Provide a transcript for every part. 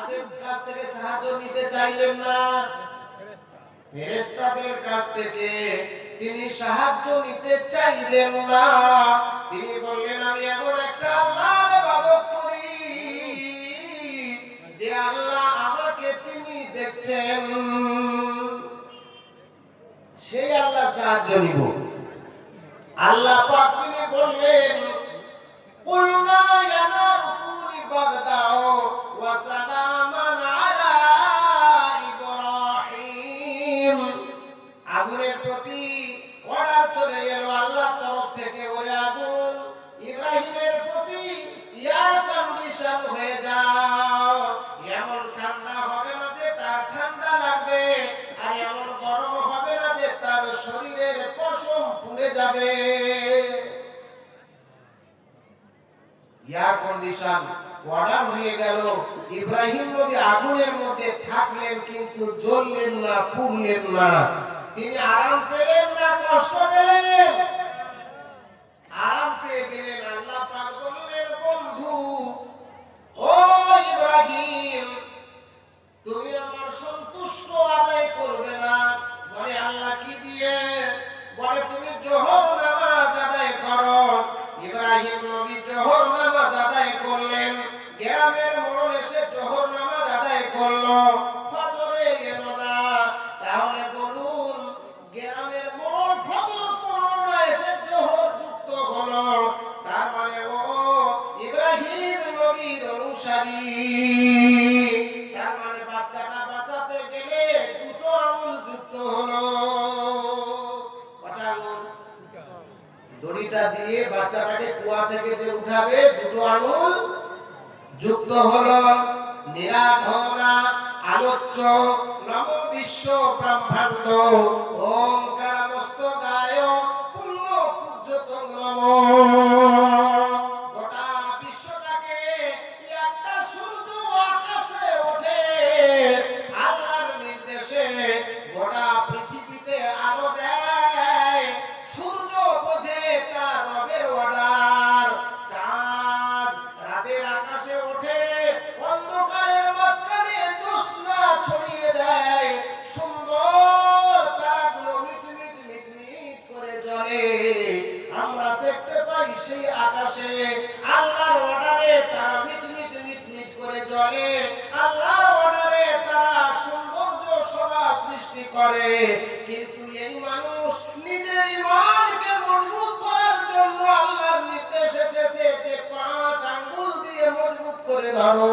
কাছ থেকে সাহায্য নিতে চাইলেন না, ফেরেশতাদের কাছ থেকে তিনি সাহায্য নিতে চাইলেন না। তিনি বললেন, আমি এমন একটা আল্লাহর ইবাদত করি যে আল্লাহ আমাকে তিনি দেখছেন, সেই আল্লাহ সাহায্য নিব। আল্লাহ পাক তিনি বললেন, কুলনা ইয়া নারু কুনি বারদাও ওয়া সালামান আলা ইব্রাহিম। আগুনের প্রতি অর্ডার চলে গেল আল্লাহর তরফ থেকে, ওরে আগুন, ইব্রাহিমের প্রতি এয়ার কন্ডিশন হয়ে যাও। এমন ঠান্ডা হবে না যে তার ঠান্ডা লাগবে, আর এমন গরম হবে না যে তার শরীরের পশম পুড়ে যাবে। এয়ার কন্ডিশন অর্ডার হয়ে গেল। ইব্রাহিম নবী আগুনের মধ্যে থাকলেন, কিন্তু জ্বললেন না, পুড়লেন না। তিনি আরাম পেলেন না কষ্ট পেলেন? আরাম পেয়ে গেলেন। আল্লাহ পাক বললেন, বন্ধু ও ইব্রাহিম, তুমি আমার সন্তুষ্ট আদায় করবে না? বলে, আল্লাহ কি দিয়ে? বলে, তুমি জোহর নামাজ আদায় করো। ইব্রাহিম নবী জোহর নামাজ আদায় করলেন। গ্রামের মোড়ল এসে জোহর নামাজ আদায় করলো, ফজরে এলো না। তাহলে বলুন, গ্রামের মোড়ল ফজর পড়লো না, এসে জোহর যুক্ত হলো, তার মানে ও ইব্রাহিম নবীর অনুসারী। তার মানে বাচ্চাটা বাঁচাতে গেলে দুটো আঙুল যুক্ত হলো। কটা আঙুল? দড়িটা দিয়ে বাচ্চাটাকে কুয়া থেকে যে উঠাবে, দুটো আঙুল যুক্ত হলো। নিরাধনা আলোচ্য নম বিশ্ব ব্রহ্মাণ্ড ওঙ্কার মস্তকায় পুণ্য পূজ্যতং নমঃ। গোটা বিশ্বটাকে একটা সূর্য আকাশে ওঠে আল্লাহর নির্দেশে, গোটা পৃথিবীতে আলো দেয় সূর্য বোঝে তার রবের অর্ডার। চাঁদ রাতের আকাশে ওঠে, অন্ধকারের মাঝখানে জ্যোৎস্না ছড়িয়ে দেয়, সুন্দর তারাগুলো মিটমিট মিটমিট করে জ্বলে। আমরা দেখতে পাই সেই আকাশে আল্লাহর অর্ডারে তারা মিটমিট মিটমিট করে জ্বলে। আল্লাহর অর্ডারে তারা সৌন্দর্য শোভা সৃষ্টি করে। কিন্তু এই মানুষ নিজের ঈমানকে মজবুত করার জন্য আল্লাহর নির্দেশ এসেছে যে 5 আঙ্গুল দিয়ে মজবুত করে ধরো,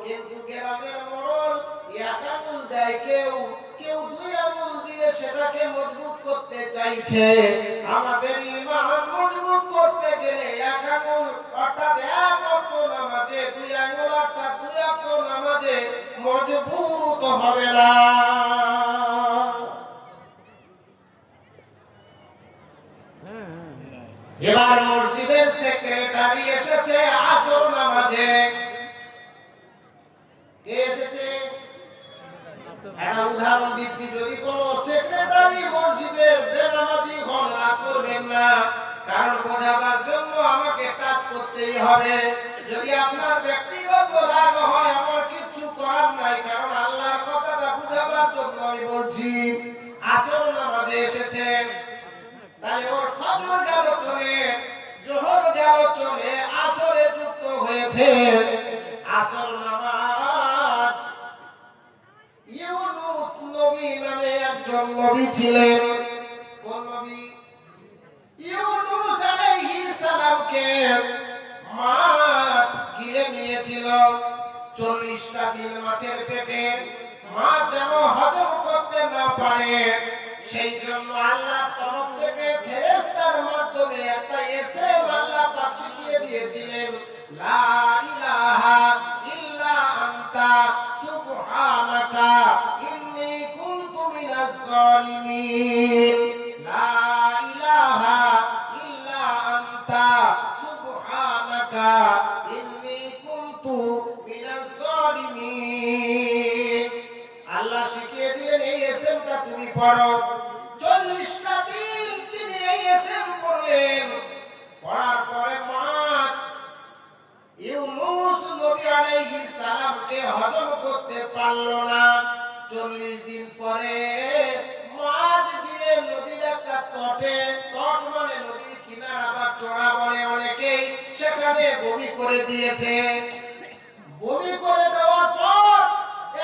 কিন্তু গ্রামের মোড়ল এক আঙ্গুল দেয়, কেউ কেউ 2 আঙ্গুল দিয়ে সেটাকে মজবুত করতে চাইছে। আমাদের ঈমান মজবুত করতে গেলে এক আঙ্গুল অর্থাৎ এক ওয়াক্ত নামাজে 2 আঙ্গুল অর্থাৎ 2 ওয়াক্ত নামাজে মজবুত হবে না। এবার মসজিদের সেক্রেটারি এসেছে আসর নামাজে। কে এসেছে? একটা উদাহরণ দিচ্ছি, যদি কোন সেক্রেটারি মসজিদের বেনামাজি হন, রাগ করবেন না, কারণ বোঝাবার জন্য আমাকে টাচ করতেই হবে। যদি আপনার ব্যক্তিগত রাগ হয়, আমার কিছু করার নাই, কারণ আল্লাহর কথাটা বোঝাবার জন্য আমি বলছি। আসর নামাজে এসেছেন, তাহলে ওর ফজর গেল চলে, জোহর গেল চলে, আসরে যুক্ত হয়েছে। আসর নামাজ ইউনূস নবী নামে একজন নবী ছিলেন। কোন নবী? ইউনূস আলাইহিস সালামকে মাছ গিলে নিয়েছিল। 40টা দিন মাছের পেটে, মাছ যেন হজম করতে না পারে, সেই জন্য আল্লাহর তরফ থেকে ফেরেশতার মাধ্যমে একটা এসএম আল্লাহ পাক শিখিয়ে দিয়েছিলেন, লা ইলাহা ইল্লা আনতা সুবহানাকা ইন্নী কুনতু মিনাজ জালিমিন। লা ইলাহা ইল্লা আনতা সুবহানাকা ইন্নী কুনতু মিনাজ জালিমিন। আল্লাহ শিখিয়ে দিলেন, এই এসএমটা তুমি পড়ো। 40টা দিন তিনি এই এসএম পড়লেন। পড়ার পরে মাছ ইউনূস নবী আলাইহিস সালামকে হজম করতে পারল না। 40 দিন পরে মাঝ দিয়ে নদীর একটা তটে, তট মানে নদীর কিনারা বা চড়া বলে অনেকেই, সেখানে বমি করে দিয়েছে। বমি করে দেওয়ার পর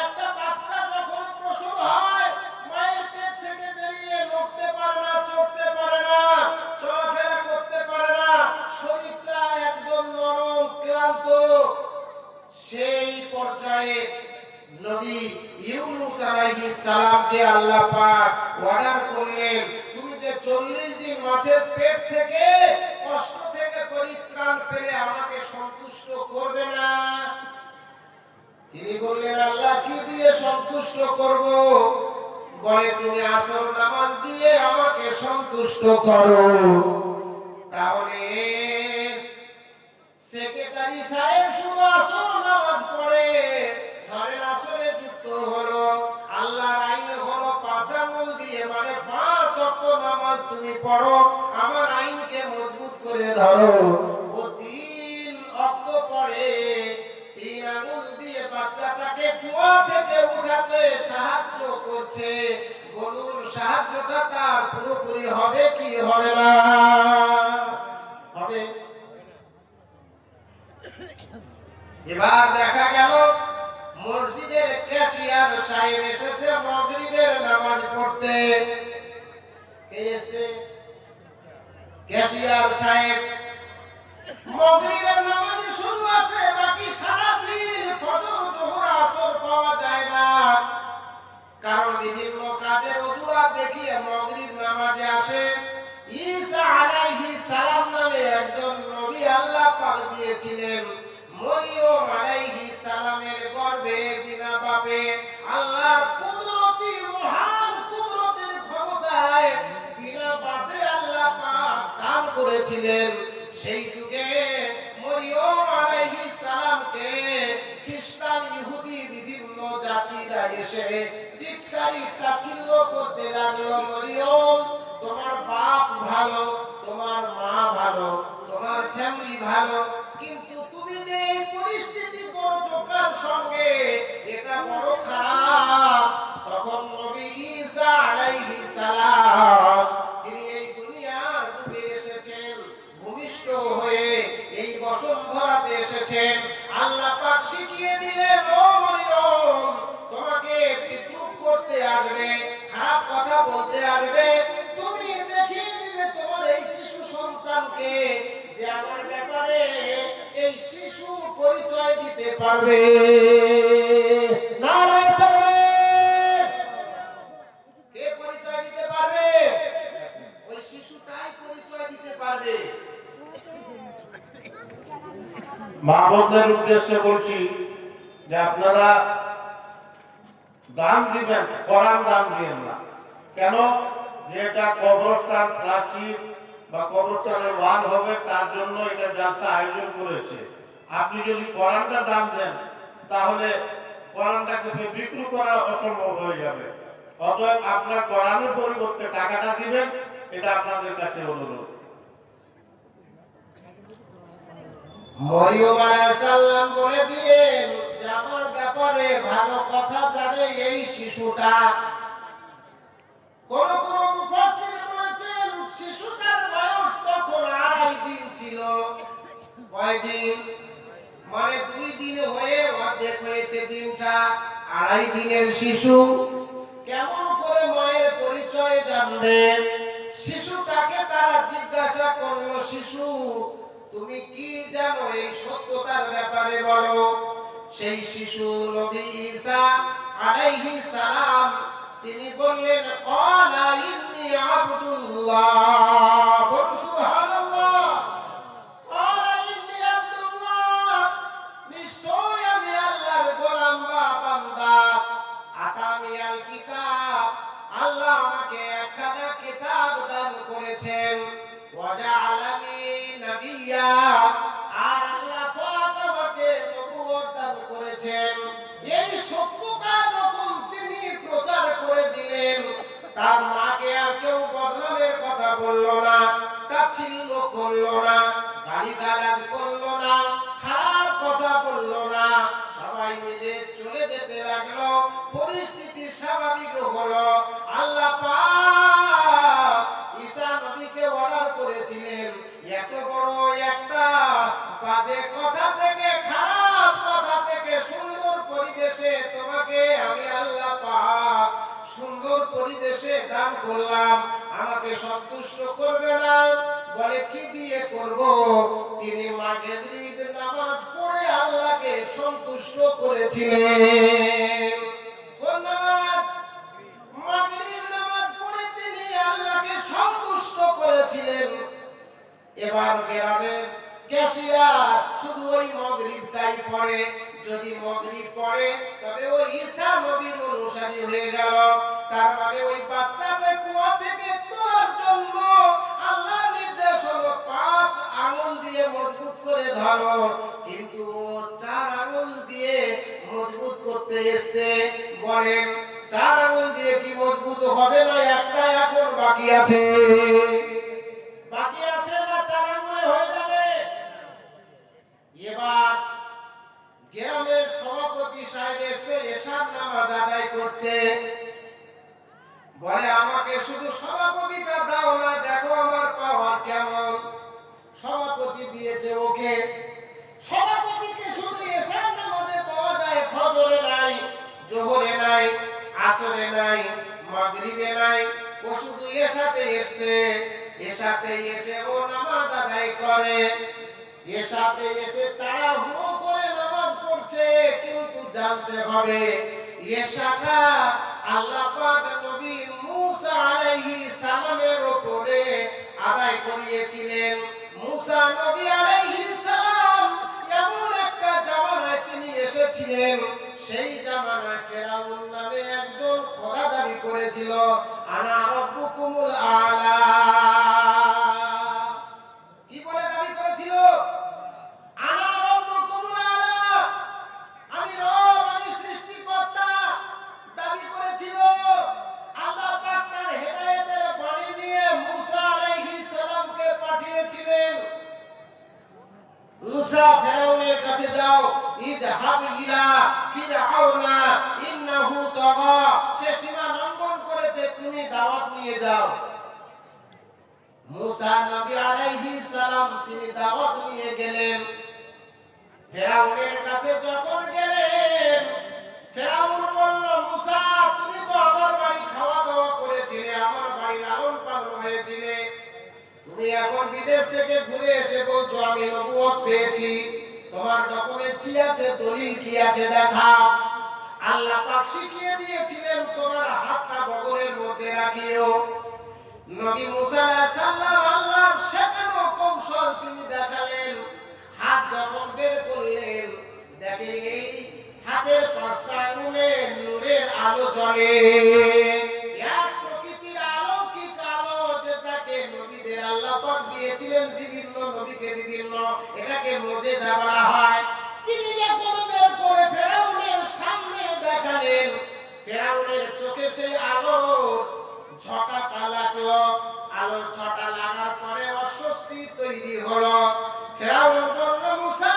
একটা বাচ্চা যখন প্রসব হয়, মায়ের পেট থেকে বেরিয়ে নড়তে পারে না, চড়তে পারে না, চলাফেরা করতে পারে না, শরীরটা একদম নরম ক্লান্ত। সেই পর্যায়ে নবী ইউনূস আলাইহিস সালামকে আল্লাহ পাক অর্ডার করলেন, তুমি যে 40 দিন মাছের পেট থেকে কষ্ট থেকে পরিত্রাণ পেলে আমাকে সন্তুষ্ট করবে না? তিনি বললেন, আল্লাহ কি দিয়ে সন্তুষ্ট করব? বলে, তুমি আসর নামাজ দিয়ে আমাকে সন্তুষ্ট করো। তাহলে সেক্রেটারি সাহেব শুধু আসর নামাজ পড়ে, ধরেন আসরে যুক্ত হলো, আল্লাহর আইন হলো 5 আঙ্গুল দিয়ে, মানে 5 ওয়াক্ত নামাজ তুমি পড়ো, আমার আইনকে মজবুত করে ধরো। ও 3 ওয়াক্ত পড়ে 3 আঙ্গুল দিয়ে বাচ্চাটাকে কুয়া থেকে উঠাতে সাহায্য করছে। বলুন, সাহায্যটা তার পুরোপুরি হবে কি হবে না? হবে। এবার দেখা গেল মসজিদের ক্যাশিয়ার সাহেব এসেছে মাগরিবের নামাজ পড়তে। কে এসেছে? ক্যাশিয়ার সাহেব। মাগরিবের নামাজে শুধু আছে, বাকি সারা দিন ফজর, যোহর, আসর পাওয়া যায় না। কারণ বিভিন্ন কাজের অজুহাত দেখিয়ে মাগরিব নামাজে আসে। ঈসা আলাইহিস সালাম নামে একজন নবী আল্লাহ পাক দিয়েছিলেন। মরিয়ম আলাইহিস সালামের গর্ভে বিনা পাপে আল্লাহর কুদরতি, মহান কুদরতের ক্ষমতায় বিনা পাপে আল্লাহ পাক দান করেছিলেন। সেই যুগে মরিয়ম আলাইহিস সালামকে খ্রিস্টান, ইহুদি, বিভিন্ন জাতিরা এসে টিটকারি তাচ্ছিল্য করতে লাগলো। মরিয়ম, তোমার বাপ ভালো, তোমার মা ভালো, তোমার ফ্যামিলি ভালো, কিন্তু তুমি যে এই পরিস্থিতি করেছো কার সঙ্গে, এটা বড় খারাপ। তখন নবী ঈসা আলাইহিস সালাম তিনি এই দুনিয়ার বুকে এসেছেন, ভূমিষ্ঠ হয়ে এই বসুন্ধরাতে এসেছেন। আল্লাহ পাক শিখিয়ে দিলেন, ও মরিয়ম, তোমাকে বিদ্রুপ করতে আসবে, খারাপ কথা বলতে আসবে, তুমি দেখিয়ে দিবে তোমার এই শিশু সন্তানকে যে আমার ব্যাপারে এই শিশু পরিচয় দিতে পারবে। নারায়ে তাকবীর! কে পরিচয় দিতে পারবে? ওই শিশুটাই পরিচয় দিতে পারবে। মা বোনদের উদ্দেশ্যে বলছি যে আপনারা দান দিবেন, কোরআন দান দিবেন না। কেন? যে এটা কবরস্থান প্রাচীর বা কবরস্থানের ওয়াল হবে, তার জন্য এটা জালসা আয়োজন করেছে। আপনি যদি কোরআনটা দান দেন, তাহলে কোরআনটাকে বিক্রি করা অসম্ভব হয়ে যাবে। অতএব আপনার কোরআনের পরিবর্তে টাকাটা দিবেন, এটা আপনাদের কাছে অনুরোধ। মরিয়ম আলাইহিস সালাম বলে দিলেন যে আমার ব্যাপারে ভালো কথা জানে এই শিশুটা। কোন কোন মুফাসসির বলেছেন শিশুটার বয়স তখন 2.5 দিন ছিল। কয় দিন? মানে 2 দিন হয়ে অর্ধেক হয়েছে দিনটা। 2.5 দিনের শিশু কেমন করে মায়ের পরিচয় জানবে? শিশুটাকে তারা জিজ্ঞাসা করলো, শিশু তুমি কি জানো এই সত্যতার ব্যাপারে বলো। সেই শিশু নবী ঈসা আলাইহিস সালাম তিনি বললেন, ক্বালা ইন্নী আবদুল্লাহ। বলুন সুবহানাল্লাহ। ক্বালা ইন্নী আবদুল্লাহ, নিশ্চয় আমি আল্লাহর গোলাম বা বান্দা। আতানিয়াল কিতাব, আল্লাহ আমাকে একখানা কিতাব দান করেছেন। ওয়াজআলানি নবিয়্যা, আর আল্লাহ পাক আমাকে নবুয়ত দান করেছেন। এই সত্যতা যখন তিনি প্রচার করে দিলেন, তার মাকে আর কেউ বদনামের কথা বলল না, তাচ্ছিল্য করল না, গালিগালাজ করল না, খারাপ কথা বলল না। সবাই মিলে চলে যেতে লাগলো। পরিস্থিতি স্বাভাবিক হলো। আল্লাহ পাক ঈসা নবীকে অর্ডার করেছিলেন, এত বড় একটা বাজে কথা থেকে, খারাপ কথা থেকে সুন্দর পরিবেশে তোমাকে আমি আল্লাহ পাক সুন্দর পরিবেশে দান করলাম, আমাকে সন্তুষ্ট করবে না? বলে কি দিয়ে করব? তিনি মাগরিব নামাজ পড়ে আল্লাহকে সন্তুষ্ট করেছিলেন। কোন নামাজ? মাগরিব নামাজ পড়ে তিনি আল্লাহকে সন্তুষ্ট করেছিলেন। এবার গ্রামের ক্যাশিয়ার শুধু ওই মাগরিবটাই পড়ে। যদি মাগরিব পড়ে তবে ওই ঈসা নবীর অনুসারী হয়ে গেল। তার মানে ওই বাচ্চাকে কুয়া থেকে তোলার জন্য আল্লাহর নির্দেশ হলো 5 আঙ্গুল দিয়ে মজবুত করে ধরো, কিন্তু ও 4 আঙ্গুল দিয়ে মজবুত করতে এসেছে। বলেন 4 আঙ্গুল দিয়ে কি মজবুত হবে না? একটা এখন বাকি আছে। বাকি আছে না 4 আঙ্গুলে হয়ে যাবে? এবার গ্রামের সভাপতি সাহেব এসে এশার নামাজ আদায় করতে। বলে আমাকে শুধু সভাপতিটা দাও না, দেখো আমার পাওয়ার কেমন। সভাপতি দিয়েছে ওকে। সভাপতিকে শুধু এশার নামাজে পাওয়া যায়, ফজরে নাই, জোহরে নাই, আসরে নাই, মাগরিবে নাই। ও শুধু এশাতে এসছে। এশাতে এসে ও নামাজ আদায় করে। এশাতে এসে তাড়াহুড়ো করে নামাজ পড়ছে, কিন্তু জানতে হবে এশাটা আল্লাহ পাক নবী মুসা আলাইহিস সালামের উপরে আদায় করিয়েছিলেন। মুসা নবী আলাইহিস সালাম এমন একটা জামানায় তিনি এসেছিলেন, সেই জামানায় ফেরাউন নামে একজন খোদা দাবি করেছিল, আনা রাব্বুকুমুল আলা। কি বলে দাবি করেছিল? আনা রাব্বুকুমুল আলা, আমি রব, আমি সৃষ্টিকর্তা দাবি করেছিল। আল্লাহ পাক তার হেদায়েতের বাণী নিয়ে মুসা আলাইহিস সালামকে পাঠিয়েছিলেন। মুসা ফেরাউনের কাছে যাও, ইযহাব ইলা ফিরআউনা ইন্নাহু তাগা, সে সীমা লঙ্ঘন করেছে, তুমি দাওয়াত নিয়ে যাও। মুসা নবী আলাইহিস সালাম তিনি দাওয়াত নিয়ে গেলেন। ফেরাউনের কাছে যখন গেলেন, ফেরাউন বলল, মুসা তুমি তো আমার বাড়ি খাওয়া দাওয়া করেছিলে, আমার বাড়ি লালন পালন হয়েছিলে, তুমি এখন বিদেশ থেকে ঘুরে এসে বলছো আমি নবুয়ত পেয়েছি, তোমার ডকুমেন্ট কি আছে, দলিল কি আছে দেখাও। আল্লাহ পাক শিখিয়ে দিয়েছিলেন তোমার হাতটা বগলের মধ্যে রাখিও। নবী মুসা আলাইহিস সালাম আল্লাহর শেখানো কৌশল তিনি দেখালেন। হাত যখন বের করলেন, দেখে এই হাতের 5টা আঙ্গুলে নূরের আলো জ্বলে। এক প্রকৃতির অলৌকিক আলো, যেটাকে নবীদের আল্লাহ পাক দিয়েছিলেন বিভিন্ন নবীকে বিভিন্ন, এটাকে মুজিজা বলা হয়। তিনি যখন বের করে ফেরাউনের সামনে দেখালেন, ফেরাউনের চোখে সেই আলো ছটাটা লাগলো। আলোর ছটা লাগার পরে অস্বস্তি তৈরি হলো। ফেরাউন বলল, মুসা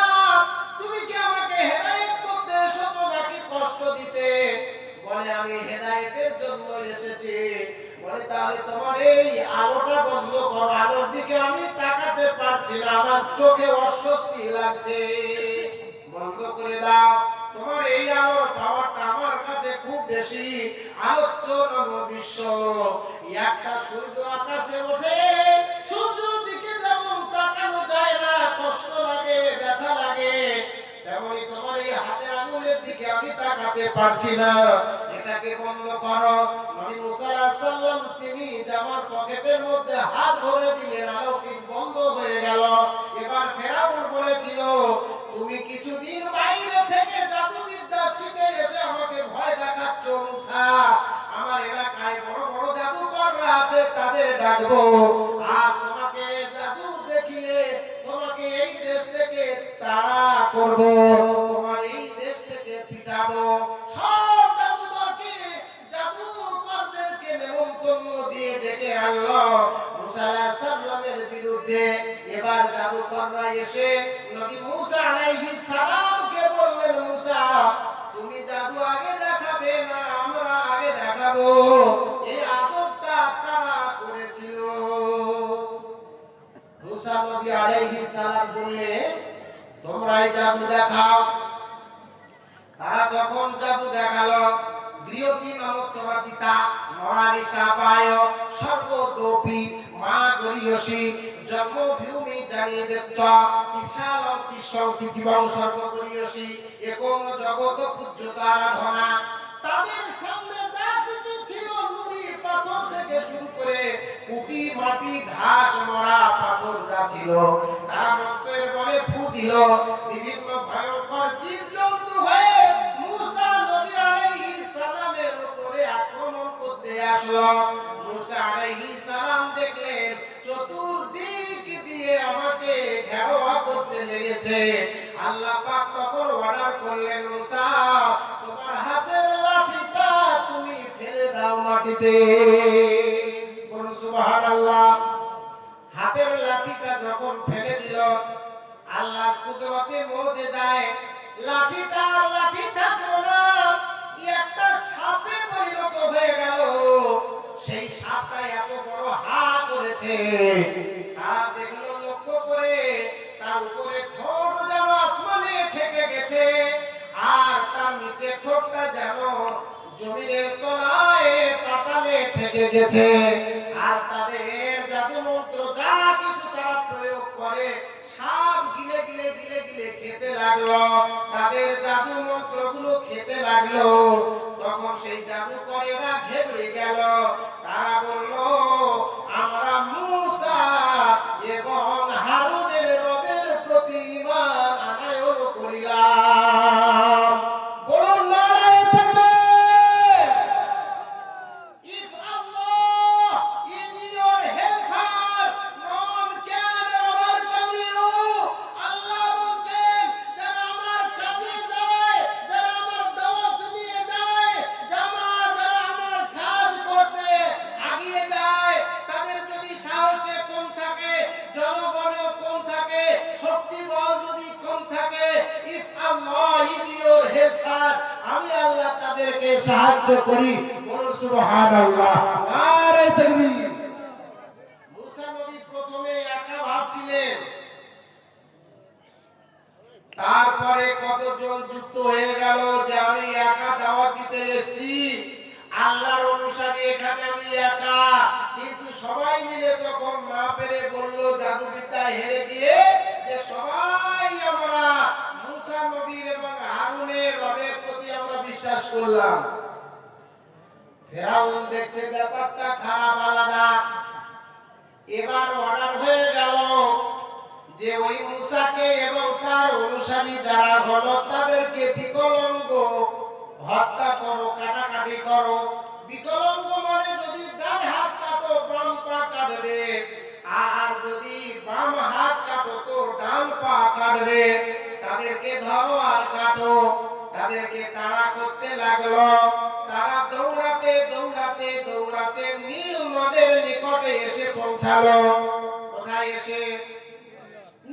তুমি কি আমাকে হেদায়েত করতে এসেছো নাকি কষ্ট দিতে? বলে আমি হেদায়েতের জন্য এসেছি। বলে তাহলে তোমার এই আলোটা বন্ধ করো, আলোর দিকে আমি তাকাতে পারছি না, আমার চোখে অস্বস্তি লাগছে, বন্ধ করে দাও। তোমার এই আলোর পাওয়ারটা আমার কাছে খুব বেশি। আলোচ্য নব বিশ্ব, একটা সূর্য আকাশে ওঠে, সূর্যের দিকে যেমন তাকানো যায় না, কষ্ট লাগে, ব্যথা লাগে, তেমনি তোমার এই হাতের আঙ্গুলের দিকে আমি তাকাতে পারছি না, এটাকে বন্ধ করো। নবী মুসা আলাইহিস সালাম তিনি জামার পকেটের মধ্যে হাত ভরে দিলেন, আলোকিক বন্ধ হয়ে গেল। এবার ফেরাউন বলেছিল, তুমি কিছুদিন বাইরে থেকে জাদুবিদ্যা শিখে এসে আমাকে ভয় দেখাচ্ছ মুসা, আমার এলাকায় বড় বড় জাদুকররা আছে, তাদের ডাকবো, আর তোমাকে জাদু দেখিয়ে তোমাকে এই দেশ থেকে তাড়া করব, তোমার এই দেশ থেকে পিটাবো। সব জাদুকরদেরকে নেমন্তন্ন দিয়ে ডেকে আনলো মুসা আলাইহিস সালামের বিরুদ্ধে। এবার জাদুকররা এসে নবী মুসা আলাইহিস সালামকে বললেন, মুসা জাদু দেখাও। তারা তখন জাদু দেখালো। গৃহতি নমত্তমাচিতা মহানিশা পায় স্বর্গদোপি মা গরিয়সী জন্মভূমি জানিবেচ্চ বিশাল কৃষ্ণ পৃথিবং সর্বগরিয়সী একম জগত পূজ্যত আরাধনা। তাদের সামনে যা কিছু ছিল নুড়ি পাথর থেকে শুরু করে কুটি মাটি ঘাস মরা পাথর যা ছিল তারা মন্ত্রের বলে ফু দিল। বিভিন্ন ভয়ঙ্কর জীবজন্তু হয়ে মুসা নবী আলাইহিস সালামের উপরে আক্রমণ করতে আসলো। মুসা আলাইহিস সালাম দেখলেন চতুর্দিক দিয়ে আমাকে ঘেরাও করতে লেগেছে। আল্লাহ পাক তখন অর্ডার করলেন, মুসা তোমার হাতের লাঠিটা তুমি ফেলে দাও মাটিতে। বলুন সুবহানাল্লাহ। হাতের লাঠিটা যখন ফেলে দিল, আল্লাহর কুদরতে মুজিজায় লাঠিটা আর লাঠি থাকলো না, একটা সাপে পরিণত হয়ে গেল। সেই সাপটা এত বড় হা করেছে, তারা দেখলো লক্ষ্য করে তার উপরে ঠোঁট যেন আসমানে ঠেকে গেছে, আর তার নিচে ঠোঁটটা যেন জমিনের তলায় পাতালে ঠেকে গেছে। আর তাদের জাদু মন্ত্র যা কিছু তারা প্রয়োগ করে সাপ গিলে গিলে গিলে গিলে খেতে লাগলো, তাদের জাদু মন্ত্রগুলো খেতে লাগলো। তখন সেই জাদুকরেরা ঘেবড়ে গেল। তারা বলল, আমরা মুসা এবং হারুনের রবের প্রতি ঈমান আনয়ন করিলাম। বলুন নারায়ে তাকবীর। If Allah is your helper, none can overcome you. আল্লাহ বলছেন, যারা আমার কাজে যায়, যারা আমার দাওয়াত নিয়ে যায়, যারা আমার কাজ করতে এগিয়ে যায়, তাদের যদি সাহসে কম থাকে, জনগণেও কম থাকে, শক্তি বল যদি কম থাকে, if Allah is your helper, আমি আল্লাহ তাদেরকে সাহায্য করি। বলুন সুবহানাল্লাহ। নারে তাকবীর। মুসা নবী প্রথমে একা ভাবছিলেন, তারপরে কতজন যুক্ত হয়ে গেল যে আমি একা দাওয়াত দিতে এসেছি, আল্লাহর অনুসারী এখানে আমি একা। কিন্তু সবাই মিলে তখন না পেরে বলল, জাদুবিদ্যায় হেরে গিয়ে, যে সবাই আমরা মুসা নবীর এবং হারুনের রবের প্রতি আমরা বিশ্বাস করলাম। ফেরাউন দেখছে ব্যাপারটা খারাপ আলাদা। এবার অর্ডার হয়ে গেল যে ওই মুসাকে এবং তার অনুসারী যারা হলো তাদেরকে বিকলাঙ্গ হত্যা করো, কাটাকাটি করো। বিকলাঙ্গ মানে যদি ডান হাত কাটো বাম পা কাটবে, আর যদি বাম হাত কাটো তো ডান পা কাটবে। তাদেরকে ধরো আর কাটো। তাদেরকে তাড়া করতে লাগলো। তারা দৌড়াতে দৌড়াতে দৌড়াতে নীল নদের নিকটে এসে পৌঁছালো। কোথায় এসে?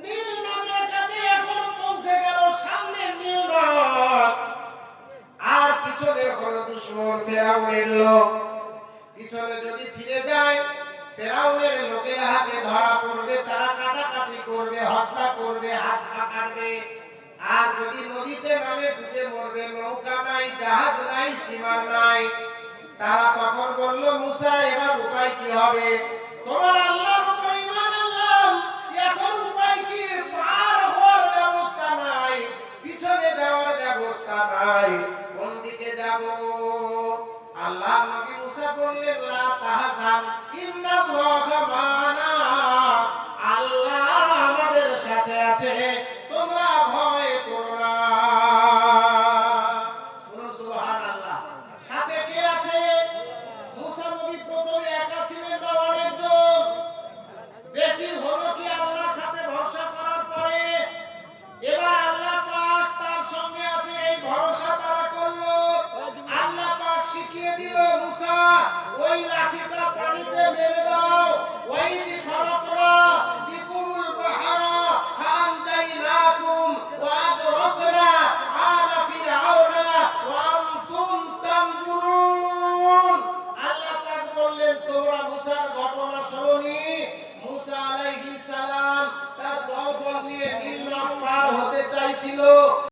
নীল নদের কাছে এখন পৌঁছে গেল। সামনে নীল নদ, আর পিছনে হলো দুশমন ফেরাউনের লোক। পিছনে যদি ফিরে যায়, ফেরাউনের লোকের হাতে ধরা পড়বে, তারা কাটাকাটি করবে, হত্যা করবে, হাত পা কাটবে। আর যদি নদীতে নামে ডুবে মরবে, নৌকা নাই, জাহাজ নাই, স্টিমার নাই। তারা তখন বলল, মুসা এবার উপায় কি হবে? তোমার আল্লাহর উপর ঈমান আনলাম, এখন উপায় কি? পার হওয়ার ব্যবস্থা নাই, পিছনে যাওয়ার ব্যবস্থা নাই, কোন দিকে যাব? আল্লাহ নবী মুসা বললেন, লা তাহজান ইন্নাল্লাহা মা'না, আল্লাহ আমাদের সাথে আছে, তোমরা ভয় করো না। বলুন সুবহানাল্লাহ। সাথে কে আছে? মুসা নবী প্রথমে একা ছিলেন না অনেকজন? বেশি হলো কি আল্লাহর সাথে ভরসা করার পরে? এবার আল্লাহ পাক তার সঙ্গে আছে, এই ভরসা তারা করলো। আল্লাহ পাক শিখিয়ে দিল, মুসা ওই লাঠিটা পানিতে মেরে দাও। ওই যে ফারাকনা বিকুমুল বাহরা ফানজাইনাকুম ওয়া আদরাকনা আলা ফিরআউনা ওয়া আনতুম তানজুরুন। আল্লাহ পাক বললেন, তোমরা মুসার ঘটনা শোনোনি? মুসা আলাইহিস সালাম তার দলবল নিয়ে নীল নদ পার হতে চাইছিল